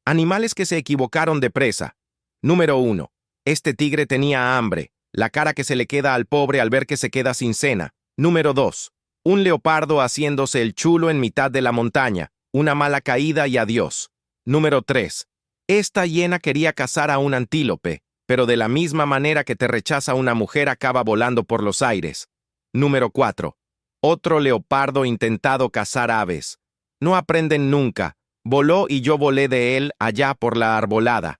Animales que se equivocaron de presa. Número 1. Este tigre tenía hambre, la cara que se le queda al pobre al ver que se queda sin cena. Número 2. Un leopardo haciéndose el chulo en mitad de la montaña, una mala caída y adiós. Número 3. Esta hiena quería cazar a un antílope, pero de la misma manera que te rechaza una mujer acaba volando por los aires. Número 4. Otro leopardo intentado cazar aves. No aprenden nunca. Voló y yo volé de él allá por la arbolada.